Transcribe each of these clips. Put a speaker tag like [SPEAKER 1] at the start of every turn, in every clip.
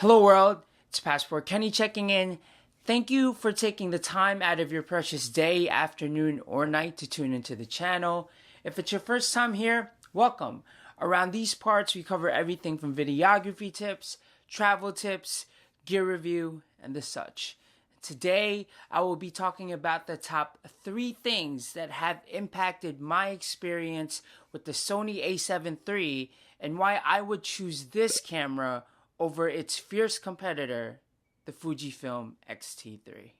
[SPEAKER 1] Hello world, it's PASSPORTkenny checking in. Thank you for taking the time out of your precious day, afternoon, or night to tune into the channel. If it's your first time here, welcome. Around these parts, we cover everything from videography tips, travel tips, gear review, and the such. Today, I will be talking about the top 3 things that have impacted my experience with the Sony A7 III and why I would choose this camera over its fierce competitor, the FUJI XT3.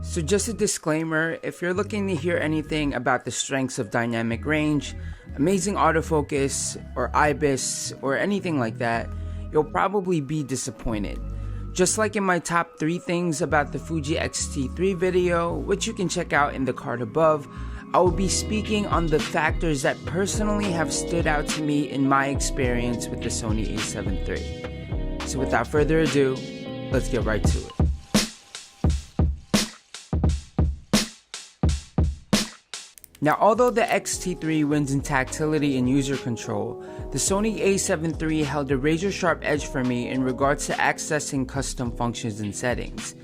[SPEAKER 1] So just a disclaimer, if you're looking to hear anything about the strengths of dynamic range, amazing autofocus, or IBIS, or anything like that, you'll probably be disappointed. Just like in my top 3 things about the FUJI XT3 video, which you can check out in the card above, I will be speaking on the factors that personally have stood out to me in my experience with the Sony A7 III. So without further ado, let's get right to it. Now, although the XT3 wins in tactility and user control, the Sony A7 III held a razor-sharp edge for me in regards to accessing custom functions and settings.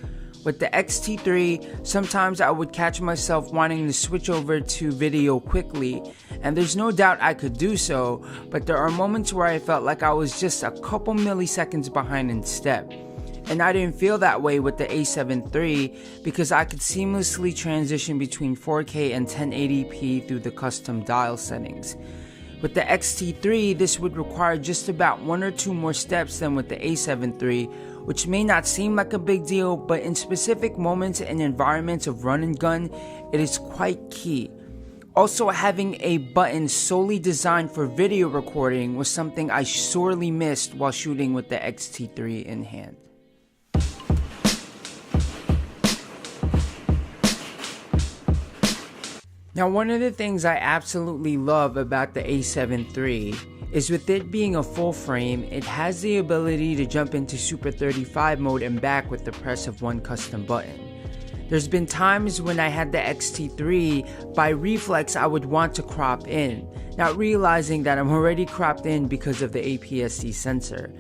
[SPEAKER 1] With the XT3, sometimes I would catch myself wanting to switch over to video quickly, and there's no doubt I could do so, but there are moments where I felt like I was just a couple milliseconds behind in step. And I didn't feel that way with the A7 III because I could seamlessly transition between 4K and 1080p through the custom dial settings. With the XT3, this would require just about 1 or 2 more steps than with the A7 III, which may not seem like a big deal, but in specific moments and environments of run and gun, it is quite key. Also, having a button solely designed for video recording was something I sorely missed while shooting with the XT3 in hand. Now, one of the things I absolutely love about the A7 III is with it being a full frame, it has the ability to jump into Super 35 mode and back with the press of one custom button. There's been times when I had the XT3, by reflex I would want to crop in, not realizing that I'm already cropped in because of the APS-C sensor.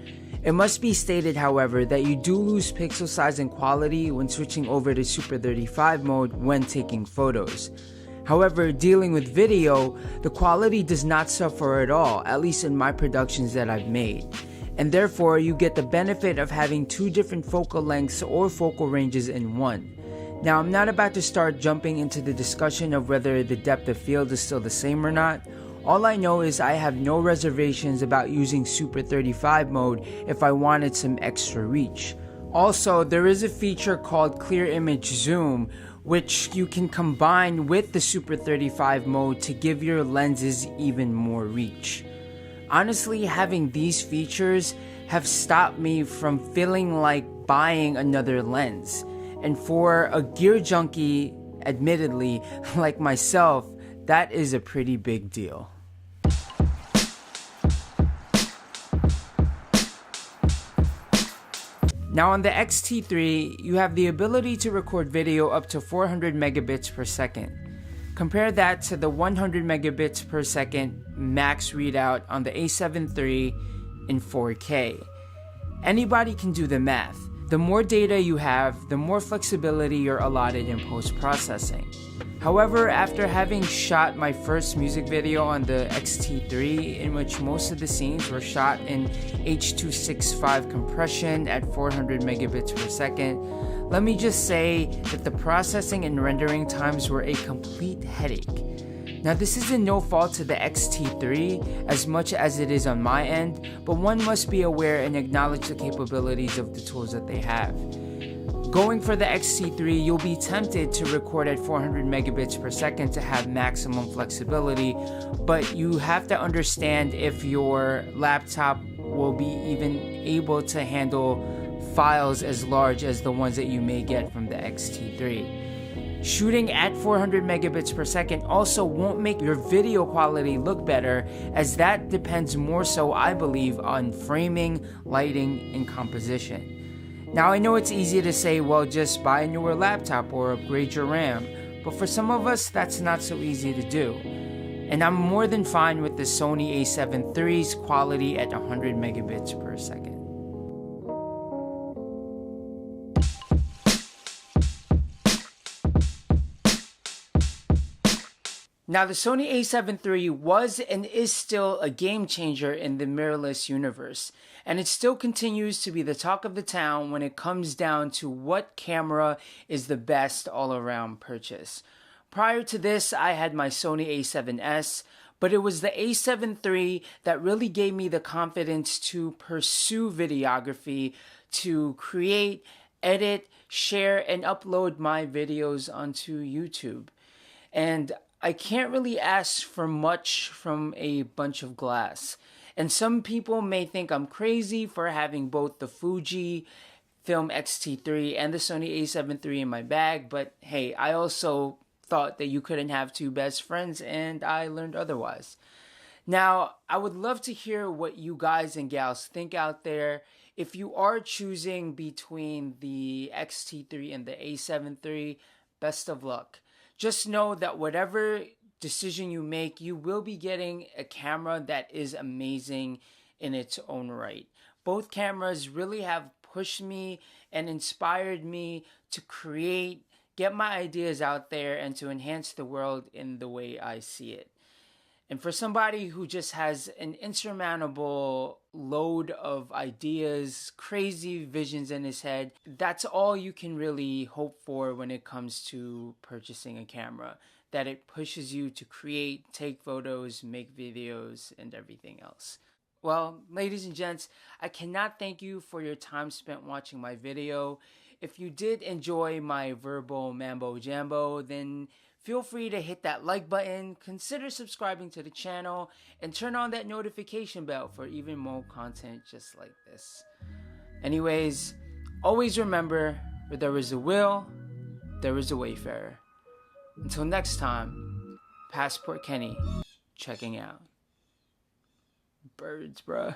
[SPEAKER 1] It must be stated, however, that you do lose pixel size and quality when switching over to Super 35 mode when taking photos. However, dealing with video, the quality does not suffer at all, at least in my productions that I've made. And therefore, you get the benefit of having 2 different focal lengths or focal ranges in one. Now, I'm not about to start jumping into the discussion of whether the depth of field is still the same or not. All I know is I have no reservations about using Super 35 mode if I wanted some extra reach. Also, there is a feature called Clear Image Zoom, which you can combine with the Super 35 mode to give your lenses even more reach. Honestly, having these features have stopped me from feeling like buying another lens. And for a gear junkie, admittedly, like myself, that is a pretty big deal. Now on the XT3, you have the ability to record video up to 400 megabits per second. Compare that to the 100 megabits per second max readout on the A7 III in 4K. Anybody can do the math. The more data you have, the more flexibility you're allotted in post-processing. However, after having shot my first music video on the XT3, in which most of the scenes were shot in H.265 compression at 400 megabits per second, let me just say that the processing and rendering times were a complete headache. Now, this is in no fault to the XT3 as much as it is on my end, but one must be aware and acknowledge the capabilities of the tools that they have. Going for the XT3, you'll be tempted to record at 400 megabits per second to have maximum flexibility, but you have to understand if your laptop will be even able to handle files as large as the ones that you may get from the XT3. Shooting at 400 megabits per second also won't make your video quality look better, as that depends more so, I believe, on framing, lighting, and composition. Now, I know it's easy to say, well, just buy a newer laptop or upgrade your RAM, but for some of us, that's not so easy to do. And I'm more than fine with the Sony A7 III's quality at 100 megabits per second. Now, the Sony A7 III was and is still a game changer in the mirrorless universe, and it still continues to be the talk of the town when it comes down to what camera is the best all-around purchase. Prior to this, I had my Sony A7S, but it was the A7 III that really gave me the confidence to pursue videography, to create, edit, share, and upload my videos onto YouTube. And I can't really ask for much from a bunch of glass. And some people may think I'm crazy for having both the Fuji XT3 and the Sony A7 III in my bag, but hey, I also thought that you couldn't have two best friends, and I learned otherwise. Now, I would love to hear what you guys and gals think out there. If you are choosing between the XT3 and the A7 III, best of luck. Just know that whatever decision you make, you will be getting a camera that is amazing in its own right. Both cameras really have pushed me and inspired me to create, get my ideas out there, and to enhance the world in the way I see it. And for somebody who just has an insurmountable load of ideas, crazy visions in his head, that's all you can really hope for when it comes to purchasing a camera. That it pushes you to create, take photos, make videos, and everything else. Well, ladies and gents, I cannot thank you for your time spent watching my video. If you did enjoy my verbal mambo jambo, then feel free to hit that like button, consider subscribing to the channel, and turn on that notification bell for even more content just like this. Anyways, always remember, where there is a will, there is a wayfarer. Until next time, Passport Kenny, checking out. Birds, bruh.